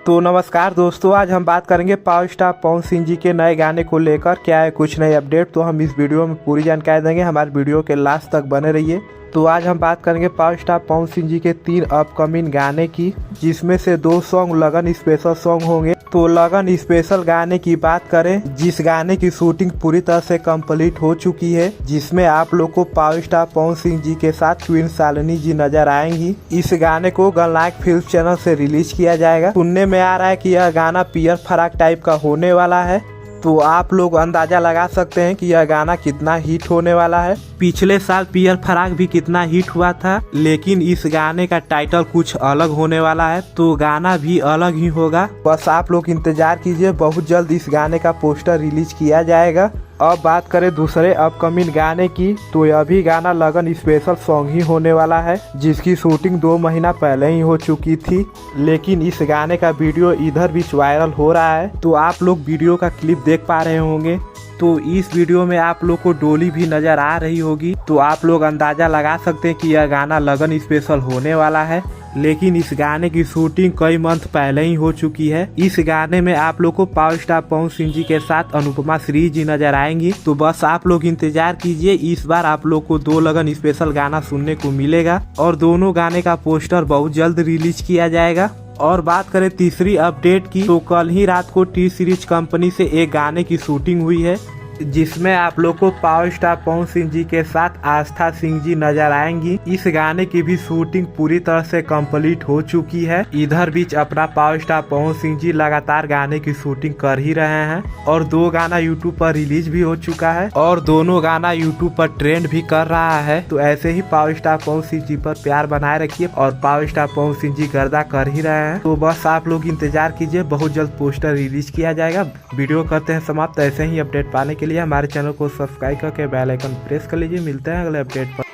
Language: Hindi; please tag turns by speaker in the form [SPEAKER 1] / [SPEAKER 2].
[SPEAKER 1] तो नमस्कार दोस्तों, आज हम बात करेंगे पावर स्टार पवन सिंह जी के नए गाने को लेकर क्या है कुछ नई अपडेट। तो हम इस वीडियो में पूरी जानकारी देंगे, हमारे वीडियो के लास्ट तक बने रहिए। तो आज हम बात करेंगे पावर स्टार पवन सिंह जी के 3 अपकमिंग गाने की, जिसमें से 2 सॉन्ग लगन स्पेशल सॉन्ग होंगे। तो लगन स्पेशल गाने की बात करें, जिस गाने की शूटिंग पूरी तरह से कंप्लीट हो चुकी है, जिसमें आप लोग को पावर स्टार पवन सिंह जी के साथ ट्विन शालिनी जी नजर आएंगी। इस गाने को गनलाइक फिल्म चैनल से रिलीज किया जाएगा। सुनने में आ रहा है कि यह गाना पियर फराक टाइप का होने वाला है। तो आप लोग अंदाजा लगा सकते हैं कि यह गाना कितना हिट होने वाला है। पिछले साल पियर फराक भी कितना हिट हुआ था, लेकिन इस गाने का टाइटल कुछ अलग होने वाला है, तो गाना भी अलग ही होगा। बस आप लोग इंतजार कीजिए, बहुत जल्द इस गाने का पोस्टर रिलीज किया जाएगा। अब बात करें दूसरे अपकमिंग गाने की, तो यह भी गाना लगन स्पेशल सॉन्ग ही होने वाला है, जिसकी शूटिंग 2 महीना पहले ही हो चुकी थी, लेकिन इस गाने का वीडियो इधर भी वायरल हो रहा है। तो आप लोग वीडियो का क्लिप देख पा रहे होंगे। तो इस वीडियो में आप लोग को डोली भी नजर आ रही होगी, तो आप लोग अंदाजा लगा सकते हैं कि यह गाना लगन स्पेशल होने वाला है। लेकिन इस गाने की शूटिंग कई मंथ पहले ही हो चुकी है। इस गाने में आप लोग को पावर स्टार पवन सिंह जी के साथ अनुपमा श्री जी नजर आएंगी। तो बस आप लोग इंतजार कीजिए, इस बार आप लोग को 2 लगन स्पेशल गाना सुनने को मिलेगा और दोनों गाने का पोस्टर बहुत जल्द रिलीज किया जाएगा। और बात करें तीसरी अपडेट की, तो कल ही रात को टी सीरीज कंपनी से एक गाने की शूटिंग हुई है, जिसमें आप लोग को पावर स्टार पवन सिंह जी के साथ आस्था सिंह जी नजर आएंगी। इस गाने की भी शूटिंग पूरी तरह से कंप्लीट हो चुकी है। इधर बीच अपना पावर स्टार पवन सिंह जी लगातार गाने की शूटिंग कर ही रहे हैं और 2 गाना यूट्यूब पर रिलीज भी हो चुका है और दोनों गाना यूट्यूब पर ट्रेंड भी कर रहा है। तो ऐसे ही पावर स्टार पवन सिंह जी पर प्यार बनाए रखिए और पावर स्टार पवन सिंह जी गर्दा कर ही रहे हैं। तो बस आप लोग इंतजार कीजिए, बहुत जल्द पोस्टर रिलीज किया जाएगा। वीडियो करते हैं समाप्त। ऐसे ही अपडेट पाने के लिए हमारे चैनल को सब्सक्राइब करके बेल आइकन प्रेस कर लीजिए। मिलते हैं अगले अपडेट पर।